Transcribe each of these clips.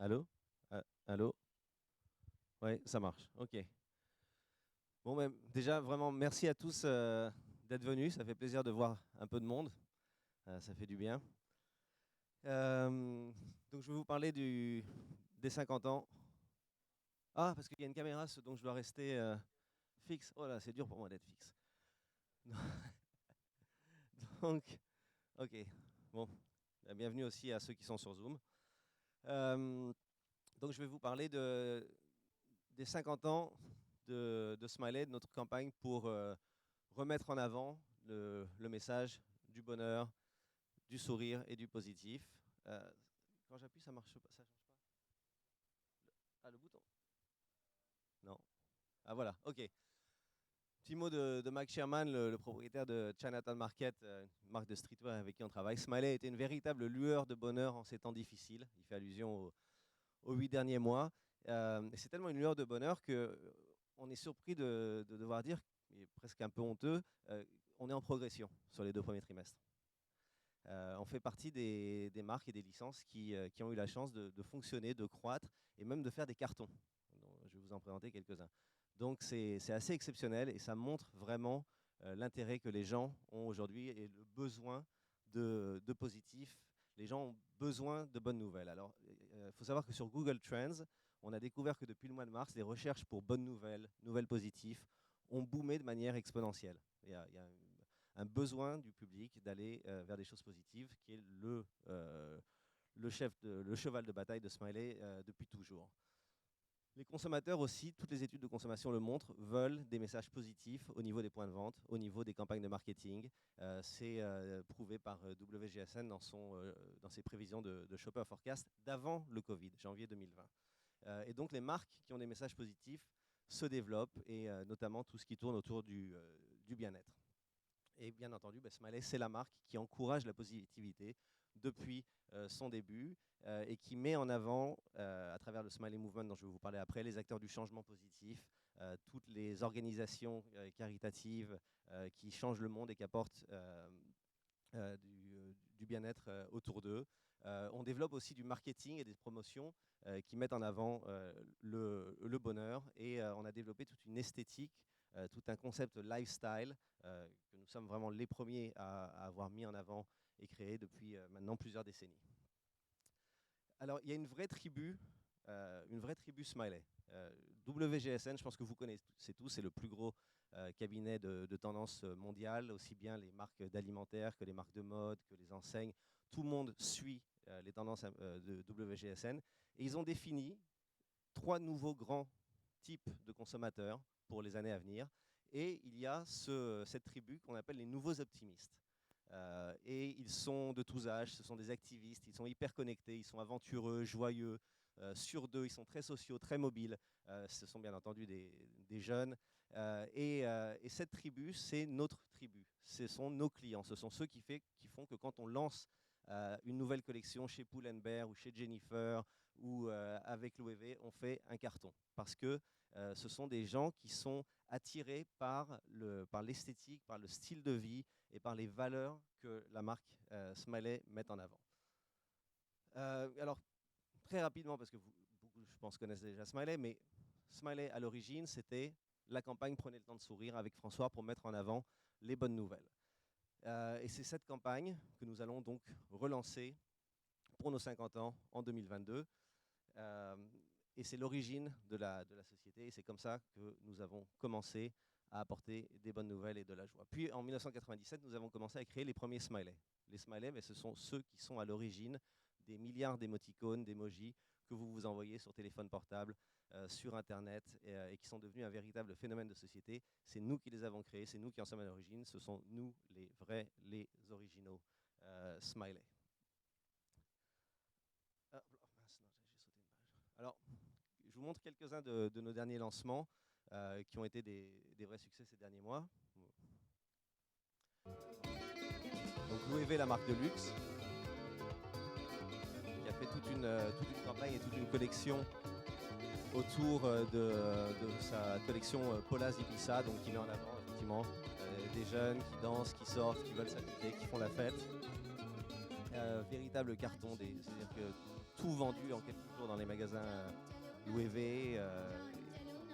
Allô? Allô? Oui, ça marche. Ok. Bon, ben, déjà, vraiment, merci à tous d'être venus. Ça fait plaisir de voir un peu de monde. Ça fait du bien. Donc, je vais vous parler des 50 ans. Ah, parce qu'il y a une caméra, donc je dois rester fixe. Oh là, c'est dur pour moi d'être fixe. Donc, ok. Bon, bienvenue aussi à ceux qui sont sur Zoom. Euh, donc, je vais vous parler des 50 ans de Smiley, de notre campagne pour remettre en avant le message du bonheur, du sourire et du positif. Quand j'appuie, ça marche pas, ça change pas. Ah, le bouton. Non. Ah voilà, ok. Petit mot de Mike Sherman, le propriétaire de Chinatown Market, une marque de streetwear avec qui on travaille. Smiley a été une véritable lueur de bonheur en ces temps difficiles. Il fait allusion aux 8 derniers mois. Et c'est tellement une lueur de bonheur que on est surpris de devoir dire, et presque un peu honteux, on est en progression sur les 2 premiers trimestres. On fait partie des marques et des licences qui ont eu la chance de fonctionner, de croître et même de faire des cartons. Donc, je vais vous en présenter quelques-uns. Donc c'est assez exceptionnel et ça montre vraiment l'intérêt que les gens ont aujourd'hui et le besoin de positif. Les gens ont besoin de bonnes nouvelles. Alors, il faut savoir que sur Google Trends, on a découvert que depuis le mois de mars, les recherches pour bonnes nouvelles, nouvelles positives, ont boomé de manière exponentielle. Il y a un besoin du public d'aller vers des choses positives, qui est le cheval de bataille de Smiley depuis toujours. Les consommateurs aussi, toutes les études de consommation le montrent, veulent des messages positifs au niveau des points de vente, au niveau des campagnes de marketing. C'est prouvé par WGSN dans ses prévisions de Shopper Forecast d'avant le Covid, janvier 2020. Et donc les marques qui ont des messages positifs se développent, et notamment tout ce qui tourne autour du bien-être. Et bien entendu, Smiley, c'est la marque qui encourage la positivité depuis son début et qui met en avant, à travers le Smiley Movement dont je vais vous parler après, les acteurs du changement positif, toutes les organisations caritatives qui changent le monde et qui apportent du bien-être autour d'eux. On développe aussi du marketing et des promotions qui mettent en avant le bonheur, et on a développé toute une esthétique, tout un concept lifestyle que nous sommes vraiment les premiers à avoir mis en avant et créé depuis maintenant plusieurs décennies. Alors, il y a une vraie tribu Smiley. WGSN, je pense que vous connaissez tous, c'est le plus gros cabinet de tendance mondiale, aussi bien les marques d'alimentaire que les marques de mode, que les enseignes. Tout le monde suit les tendances de WGSN. Et ils ont défini 3 nouveaux grands types de consommateurs pour les années à venir. Et il y a cette tribu qu'on appelle les nouveaux optimistes. Et ils sont de tous âges, ce sont des activistes, ils sont hyper connectés, ils sont aventureux, joyeux, sur deux, ils sont très sociaux, très mobiles. Ce sont bien entendu des jeunes. Et cette tribu, c'est notre tribu. Ce sont nos clients. Ce sont ceux qui font que quand on lance une nouvelle collection chez Pull&Bear ou chez Jennifer ou avec Loewe, on fait un carton. Parce que ce sont des gens qui sont attirés par l'esthétique, par le style de vie et par les valeurs que la marque Smiley met en avant. Alors, très rapidement, parce que beaucoup, je pense, connaissent déjà Smiley, mais Smiley, à l'origine, c'était la campagne Prenez le temps de sourire avec François pour mettre en avant les bonnes nouvelles. Et c'est cette campagne que nous allons donc relancer pour nos 50 ans en 2022. Et c'est l'origine de la société, et c'est comme ça que nous avons commencé à apporter des bonnes nouvelles et de la joie. Puis en 1997, nous avons commencé à créer les premiers smileys. Les smileys, mais ce sont ceux qui sont à l'origine des milliards d'émoticônes, d'emojis que vous vous envoyez sur téléphone portable, sur Internet, et qui sont devenus un véritable phénomène de société. C'est nous qui les avons créés, c'est nous qui en sommes à l'origine, ce sont nous les vrais, les originaux smileys. Ah, oh mince, non, j'ai sauté une page. Alors, je vous montre quelques-uns de nos derniers lancements qui ont été des vrais succès ces derniers mois. Donc Loewe, la marque de luxe, qui a fait toute une campagne et toute une collection autour de sa collection Paula's Ibiza, donc qui met en avant effectivement des jeunes qui dansent, qui sortent, qui veulent s'amuser, qui font la fête. Véritable carton, c'est-à-dire que tout vendu en quelques jours dans les magasins Louis V,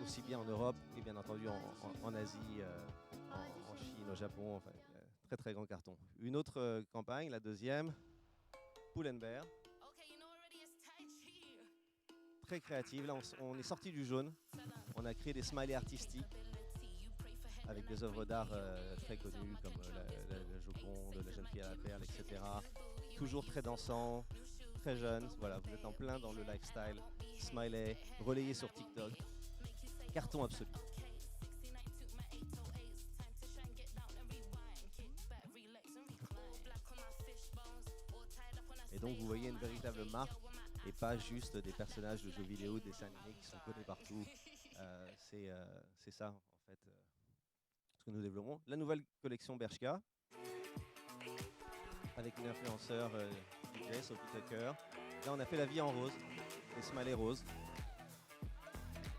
aussi bien en Europe et bien entendu en Asie, en Chine, au Japon, enfin, très très grand carton. Une autre campagne, la deuxième, Pull & Bear, très créative. Là, on est sorti du jaune, on a créé des smileys artistiques avec des œuvres d'art très connues comme la Joconde, la jeune fille à la perle, etc. Toujours très dansant, très jeune. Voilà, vous êtes en plein dans le lifestyle, smiley, relayé sur TikTok. Carton absolu. Et donc vous voyez une véritable marque et pas juste des personnages de jeux vidéo, des dessins animés qui sont connus partout. C'est ça en fait ce que nous développons. La nouvelle collection Bershka avec une influenceur DJ, Sophie Tucker. Là on a fait la vie en rose, des smileys roses,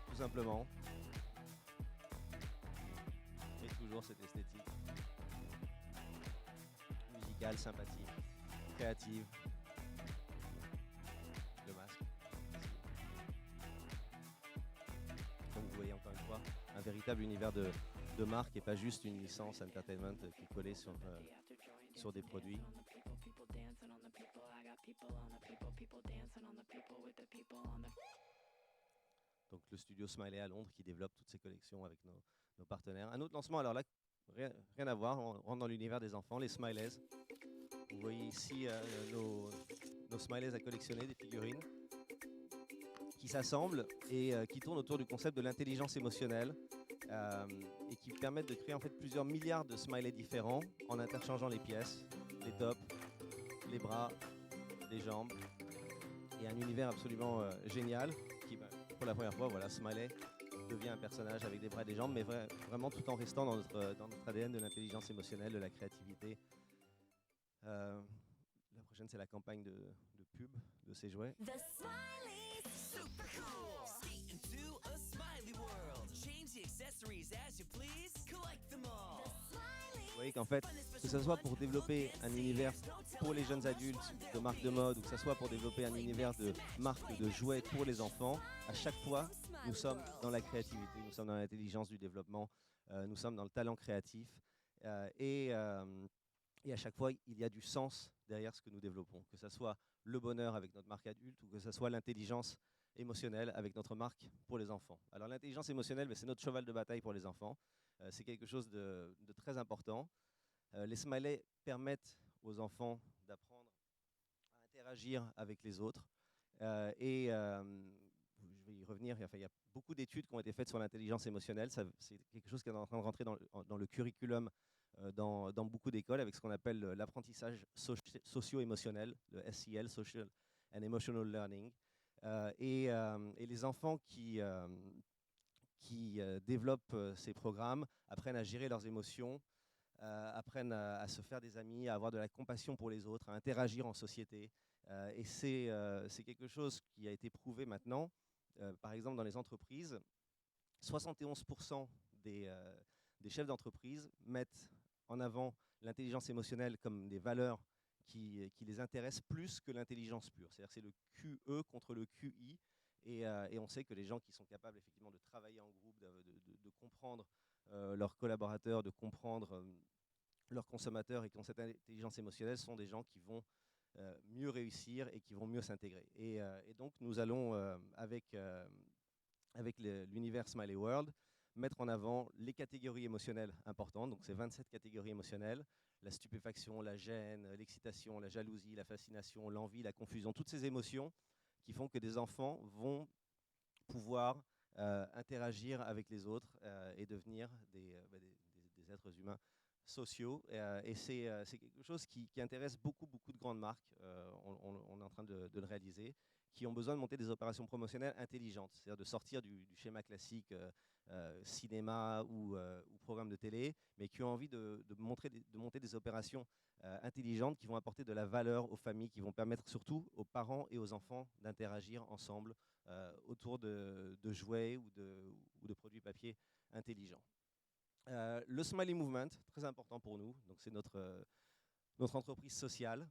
tout simplement. Et toujours cette esthétique musicale, sympathique, créative. Le masque. Donc vous voyez encore une fois un véritable univers de marque et pas juste une licence entertainment qui est collée sur des produits. Donc le studio Smiley à Londres qui développe toutes ces collections avec nos partenaires. Un autre lancement, alors là, rien à voir, on rentre dans l'univers des enfants, les Smileys. Vous voyez ici nos Smileys à collectionner, des figurines qui s'assemblent et qui tournent autour du concept de l'intelligence émotionnelle et qui permettent de créer en fait plusieurs milliards de smileys différents en interchangeant les pièces, les tops, les bras, les jambes et un univers absolument génial qui, pour la première fois, voilà, Smiley devient un personnage avec des bras et des jambes, mais vraiment tout en restant dans notre ADN de l'intelligence émotionnelle, de la créativité. La prochaine, c'est la campagne de pub de ces jouets. Vous voyez qu'en fait, que ce soit pour développer un univers pour les jeunes adultes de marques de mode, ou que ce soit pour développer un univers de marques de jouets pour les enfants, à chaque fois, nous sommes dans la créativité, nous sommes dans l'intelligence du développement, nous sommes dans le talent créatif. Et à chaque fois, il y a du sens derrière ce que nous développons, que ce soit le bonheur avec notre marque adulte ou que ce soit l'intelligence émotionnelle avec notre marque pour les enfants. Alors l'intelligence émotionnelle, c'est notre cheval de bataille pour les enfants. C'est quelque chose de très important. Les smileys permettent aux enfants d'apprendre à interagir avec les autres. Je vais y revenir, il y a beaucoup d'études qui ont été faites sur l'intelligence émotionnelle. C'est quelque chose qui est en train de rentrer dans le curriculum dans beaucoup d'écoles avec ce qu'on appelle l'apprentissage socio-émotionnel, le SEL, Social and Emotional Learning. Et les enfants qui développent ces programmes apprennent à gérer leurs émotions, apprennent à se faire des amis, à avoir de la compassion pour les autres, à interagir en société. Et c'est quelque chose qui a été prouvé maintenant. Par exemple, dans les entreprises, 71% des chefs d'entreprise mettent en avant l'intelligence émotionnelle comme des valeurs qui les intéressent plus que l'intelligence pure. C'est-à-dire que c'est le QE contre le QI. Et on sait que les gens qui sont capables effectivement de travailler en groupe, de comprendre leurs collaborateurs, de comprendre leurs consommateurs et qui ont cette intelligence émotionnelle sont des gens qui vont mieux réussir et qui vont mieux s'intégrer. Et donc nous allons, avec l'univers Smiley World, mettre en avant les catégories émotionnelles importantes. Donc c'est 27 catégories émotionnelles, la stupéfaction, la gêne, l'excitation, la jalousie, la fascination, l'envie, la confusion, toutes ces émotions qui font que des enfants vont pouvoir interagir avec les autres et devenir des êtres humains sociaux. Et c'est quelque chose qui intéresse beaucoup de grandes marques. On est en train de le réaliser, qui ont besoin de monter des opérations promotionnelles intelligentes, c'est-à-dire de sortir du schéma classique cinéma ou programme de télé, mais qui ont envie de monter des opérations intelligentes qui vont apporter de la valeur aux familles, qui vont permettre surtout aux parents et aux enfants d'interagir ensemble autour de jouets ou de produits papier intelligents. Le Smiley Movement, très important pour nous, donc c'est notre entreprise sociale,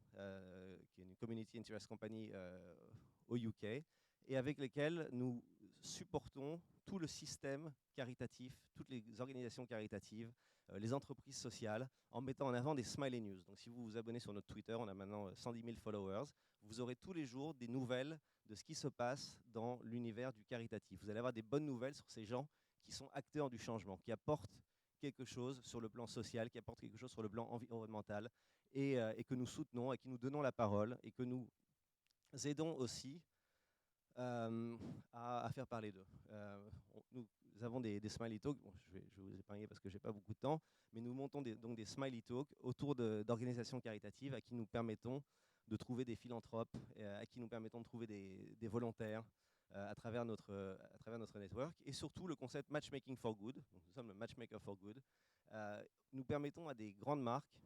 qui est une Community Interest Company au UK, et avec lesquels nous supportons tout le système caritatif, toutes les organisations caritatives, les entreprises sociales, en mettant en avant des Smiley News. Donc si vous vous abonnez sur notre Twitter, on a maintenant 110 000 followers, vous aurez tous les jours des nouvelles de ce qui se passe dans l'univers du caritatif. Vous allez avoir des bonnes nouvelles sur ces gens qui sont acteurs du changement, qui apportent quelque chose sur le plan social, qui apportent quelque chose sur le plan environnemental, et que nous soutenons, à qui nous donnons la parole, et que nous aidons aussi à faire parler d'eux. Nous avons des smiley talks, bon, je vais vous épargner parce que je n'ai pas beaucoup de temps, mais nous montons donc des smiley talks autour d'organisations caritatives à qui nous permettons de trouver des philanthropes, à qui nous permettons de trouver des volontaires à travers notre network, et surtout le concept Matchmaking for Good. Donc nous sommes le Matchmaker for Good. Nous permettons à des grandes marques,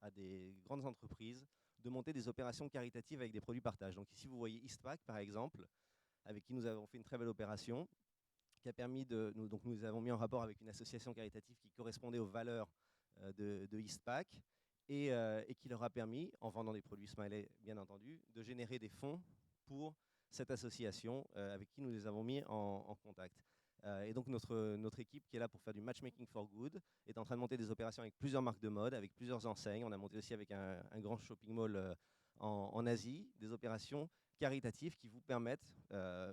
à des grandes entreprises, de monter des opérations caritatives avec des produits partage. Donc ici vous voyez Eastpak par exemple, avec qui nous avons fait une très belle opération, qui a permis donc nous avons mis en rapport avec une association caritative qui correspondait aux valeurs de Eastpak, et qui leur a permis, en vendant des produits Smiley bien entendu, de générer des fonds pour cette association avec qui nous les avons mis en contact. Et donc notre équipe qui est là pour faire du matchmaking for good est en train de monter des opérations avec plusieurs marques de mode, avec plusieurs enseignes. On a monté aussi avec un grand shopping mall en Asie, des opérations caritatives qui vous permettent,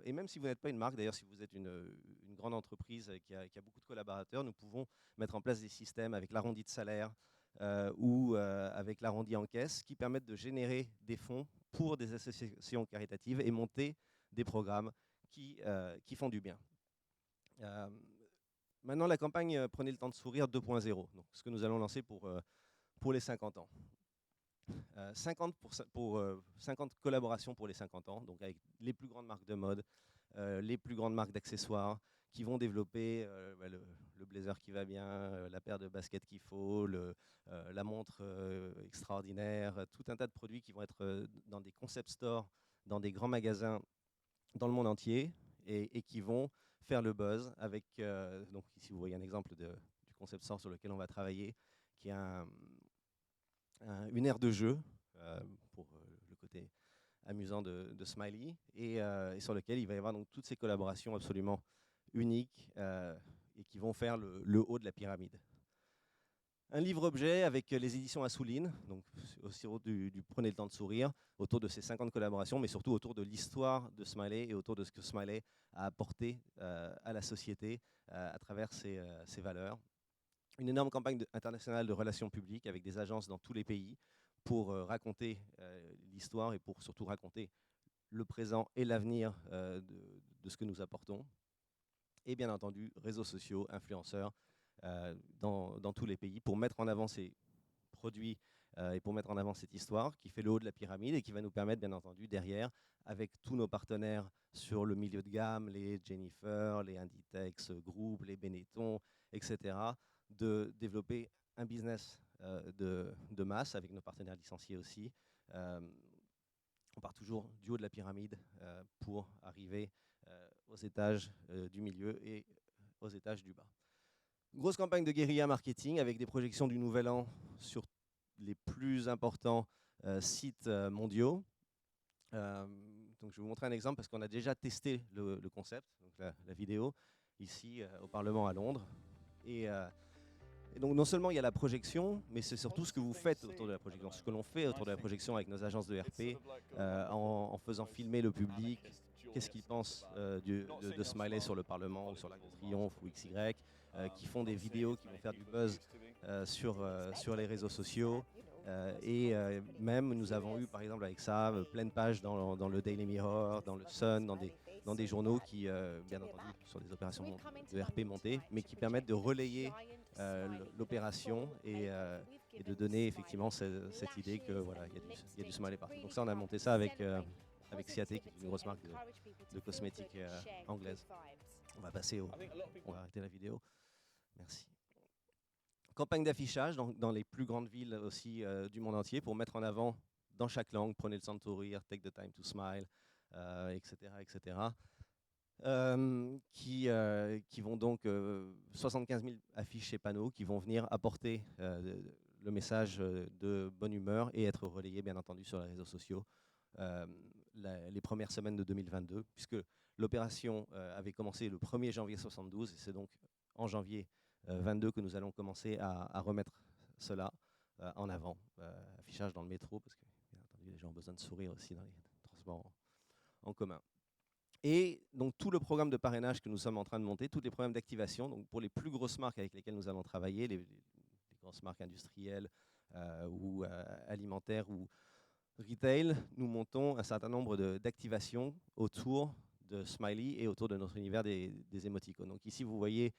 et même si vous n'êtes pas une marque, d'ailleurs si vous êtes une grande entreprise qui a beaucoup de collaborateurs, nous pouvons mettre en place des systèmes avec l'arrondi de salaire ou avec l'arrondi en caisse qui permettent de générer des fonds pour des associations caritatives et monter des programmes qui font du bien. Maintenant, la campagne Prenez le temps de sourire 2.0, donc ce que nous allons lancer pour les 50 ans. 50 collaborations pour les 50 ans, donc avec les plus grandes marques de mode, les plus grandes marques d'accessoires, qui vont développer le blazer qui va bien, la paire de baskets qu'il faut, la montre extraordinaire, tout un tas de produits qui vont être dans des concept stores, dans des grands magasins dans le monde entier, et qui vont faire le buzz avec, donc ici vous voyez un exemple du concept store sur lequel on va travailler, qui est une aire de jeu pour le côté amusant de Smiley, et sur lequel il va y avoir donc toutes ces collaborations absolument uniques et qui vont faire le haut de la pyramide. Un livre-objet avec les éditions Assouline, donc aussi du Prenez le temps de sourire, autour de ces 50 collaborations, mais surtout autour de l'histoire de Smiley et autour de ce que Smiley a apporté à la société à travers ses valeurs. Une énorme campagne internationale de relations publiques avec des agences dans tous les pays pour raconter l'histoire et pour surtout raconter le présent et l'avenir de ce que nous apportons. Et bien entendu, réseaux sociaux, influenceurs, dans tous les pays pour mettre en avant ces produits et pour mettre en avant cette histoire qui fait le haut de la pyramide et qui va nous permettre bien entendu derrière, avec tous nos partenaires sur le milieu de gamme, les Jennifer, les Inditex Group, les Benetton, etc., de développer un business de masse avec nos partenaires licenciés aussi. On part toujours du haut de la pyramide pour arriver aux étages du milieu et aux étages du bas. Grosse campagne de guérilla marketing avec des projections du Nouvel An sur les plus importants sites mondiaux. Donc je vais vous montrer un exemple parce qu'on a déjà testé le concept, donc la vidéo, ici au Parlement à Londres. Et donc non seulement il y a la projection, mais c'est surtout ce que vous faites autour de la projection, ce que l'on fait autour de la projection avec nos agences de RP, en faisant filmer le public, qu'est-ce qu'ils pensent de Smiley sur le Parlement ou sur l'Arc de Triomphe ou XY, qui font des vidéos qui vont faire du buzz sur les réseaux sociaux. Et même nous avons eu par exemple avec ça pleine page dans le Daily Mirror, dans le Sun, dans des journaux qui, bien entendu, sont des opérations de RP montées, mais qui permettent de relayer l'opération et de donner effectivement cette idée que voilà, il y a du Smiley partout. Donc ça, on a monté ça avec Ciaté, qui est une grosse marque de cosmétiques anglaise. On va arrêter la vidéo. Merci. Campagne d'affichage dans les plus grandes villes aussi du monde entier pour mettre en avant dans chaque langue, prenez le temps de sourire, take the time to smile, etc. etc. Qui vont donc 75 000 affiches et panneaux qui vont venir apporter le message de bonne humeur et être relayés bien entendu sur les réseaux sociaux les premières semaines de 2022, puisque l'opération avait commencé le 1er janvier 72, et c'est donc en janvier 22 que nous allons commencer à remettre cela en avant. Affichage dans le métro, parce que bien entendu, les gens ont besoin de sourire aussi dans les transports en commun. Et donc tout le programme de parrainage que nous sommes en train de monter, tous les programmes d'activation, donc pour les plus grosses marques avec lesquelles nous allons travailler, les grosses marques industrielles ou alimentaires ou retail, nous montons un certain nombre d'activations autour de Smiley et autour de notre univers des émoticônes. Donc ici, vous voyez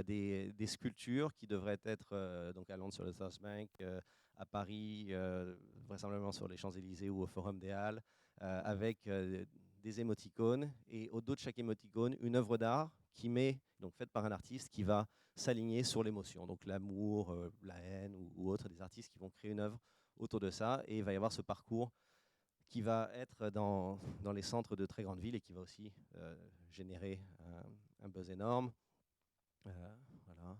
des sculptures qui devraient être donc à Londres sur le South Bank, à Paris, vraisemblablement sur les Champs-Élysées ou au Forum des Halles, avec des émoticônes, et au dos de chaque émoticône, une œuvre d'art donc faite par un artiste qui va s'aligner sur l'émotion, donc l'amour, la haine ou autre, des artistes qui vont créer une œuvre autour de ça, et il va y avoir ce parcours qui va être dans les centres de très grandes villes et qui va aussi générer un buzz énorme. Voilà.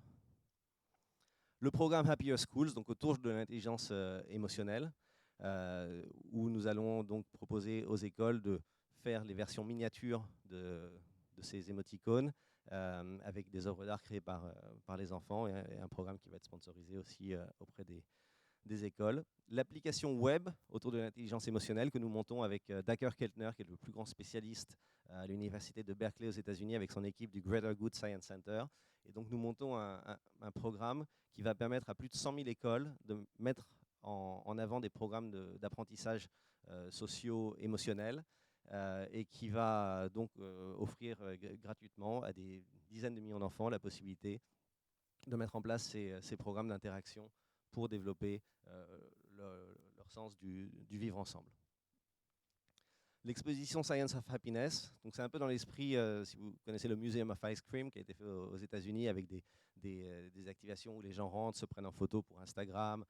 Le programme Happier Schools, donc autour de l'intelligence émotionnelle, où nous allons donc proposer aux écoles de faire les versions miniatures de ces émoticônes avec des œuvres d'art créées par les enfants, et un programme qui va être sponsorisé aussi auprès des écoles. L'application web autour de l'intelligence émotionnelle que nous montons avec Dacher Keltner, qui est le plus grand spécialiste à l'université de Berkeley aux États-Unis, avec son équipe du Greater Good Science Center. Et donc nous montons un programme qui va permettre à plus de 100 000 écoles de mettre en avant des programmes d'apprentissage socio-émotionnel, et qui va donc offrir gratuitement à des dizaines de millions d'enfants la possibilité de mettre en place ces programmes d'interaction pour développer leur sens du vivre ensemble. L'exposition Science of Happiness, donc c'est un peu dans l'esprit, si vous connaissez le Museum of Ice Cream qui a été fait aux États-Unis, avec des activations où les gens rentrent, se prennent en photo pour Instagram.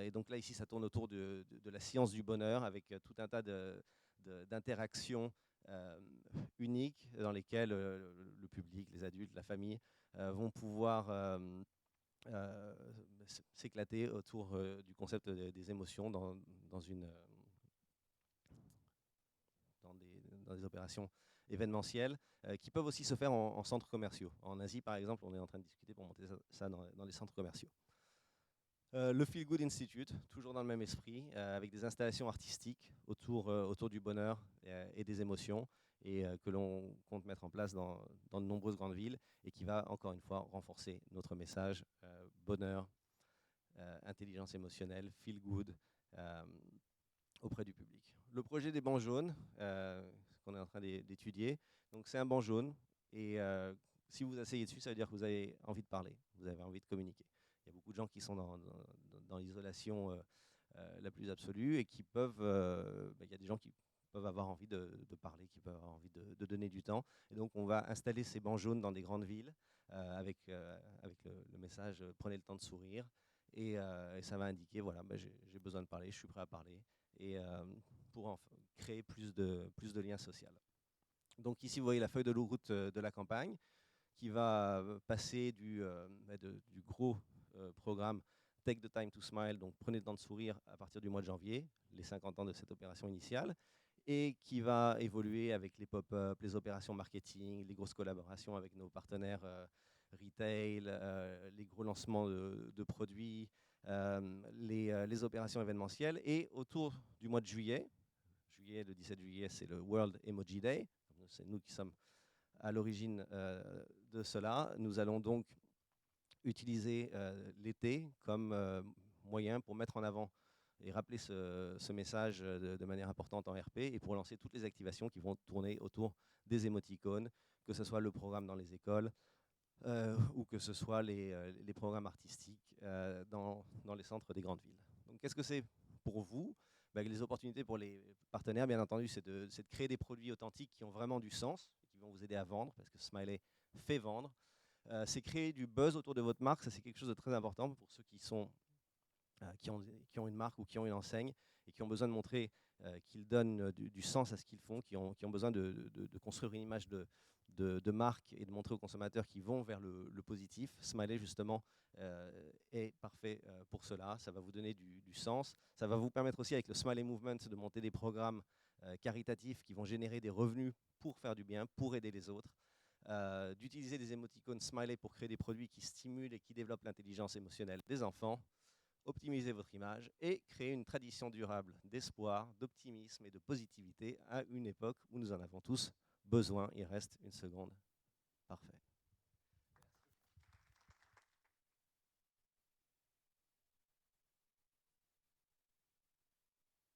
Et donc là, ici, ça tourne autour de la science du bonheur, avec tout un tas d'interactions uniques dans lesquelles le public, les adultes, la famille vont pouvoir s'éclater autour du concept des émotions dans des opérations événementielles qui peuvent aussi se faire en centres commerciaux. En Asie, par exemple, on est en train de discuter pour monter ça dans les centres commerciaux. Le Feel Good Institute, toujours dans le même esprit, avec des installations artistiques autour du bonheur et des émotions, et que l'on compte mettre en place dans de nombreuses grandes villes, et qui va encore une fois renforcer notre message bonheur, intelligence émotionnelle, feel good auprès du public. Le projet des bancs jaunes qu'on est en train d'étudier, donc c'est un banc jaune, et si vous asseyez dessus, ça veut dire que vous avez envie de parler, vous avez envie de communiquer. Il y a beaucoup de gens qui sont dans l'isolation la plus absolue, et qui peuvent, il y a des gens qui peuvent avoir envie de parler, qui peuvent avoir envie de donner du temps. Et donc on va installer ces bancs jaunes dans des grandes villes avec le message « Prenez le temps de sourire ». Et ça va indiquer, voilà, j'ai besoin de parler, je suis prêt à parler, et pour créer plus de liens sociaux. Donc ici, vous voyez la feuille de route de la campagne, qui va passer du gros programme Take the Time to Smile, donc prenez le temps de sourire, à partir du mois de janvier, les 50 ans de cette opération initiale, et qui va évoluer avec les pop-up, les opérations marketing, les grosses collaborations avec nos partenaires retail, les gros lancements de produits, les opérations événementielles. Et autour du mois de juillet, le 17 juillet, c'est le World Emoji Day, c'est nous qui sommes à l'origine de cela. Nous allons donc utiliser l'été comme moyen pour mettre en avant et rappeler ce message de manière importante en RP, et pour lancer toutes les activations qui vont tourner autour des émoticônes, que ce soit le programme dans les écoles ou que ce soit les programmes artistiques dans les centres des grandes villes. Donc qu'est-ce que c'est pour vous? Les opportunités pour les partenaires, bien entendu, c'est de créer des produits authentiques qui ont vraiment du sens, qui vont vous aider à vendre, parce que Smiley fait vendre. C'est créer du buzz autour de votre marque, ça c'est quelque chose de très important pour ceux qui ont une marque ou qui ont une enseigne et qui ont besoin de montrer qu'ils donnent du sens à ce qu'ils font, qui ont besoin de construire une image de marque et de montrer aux consommateurs qu'ils vont vers le positif. Smiley, justement, est parfait pour cela. Ça va vous donner du sens. Ça va vous permettre aussi, avec le Smiley Movement, de monter des programmes caritatifs qui vont générer des revenus pour faire du bien, pour aider les autres, d'utiliser des émoticônes smiley pour créer des produits qui stimulent et qui développent l'intelligence émotionnelle des enfants, optimiser votre image et créer une tradition durable d'espoir, d'optimisme et de positivité à une époque où nous en avons tous besoin. Il reste une seconde. Parfait.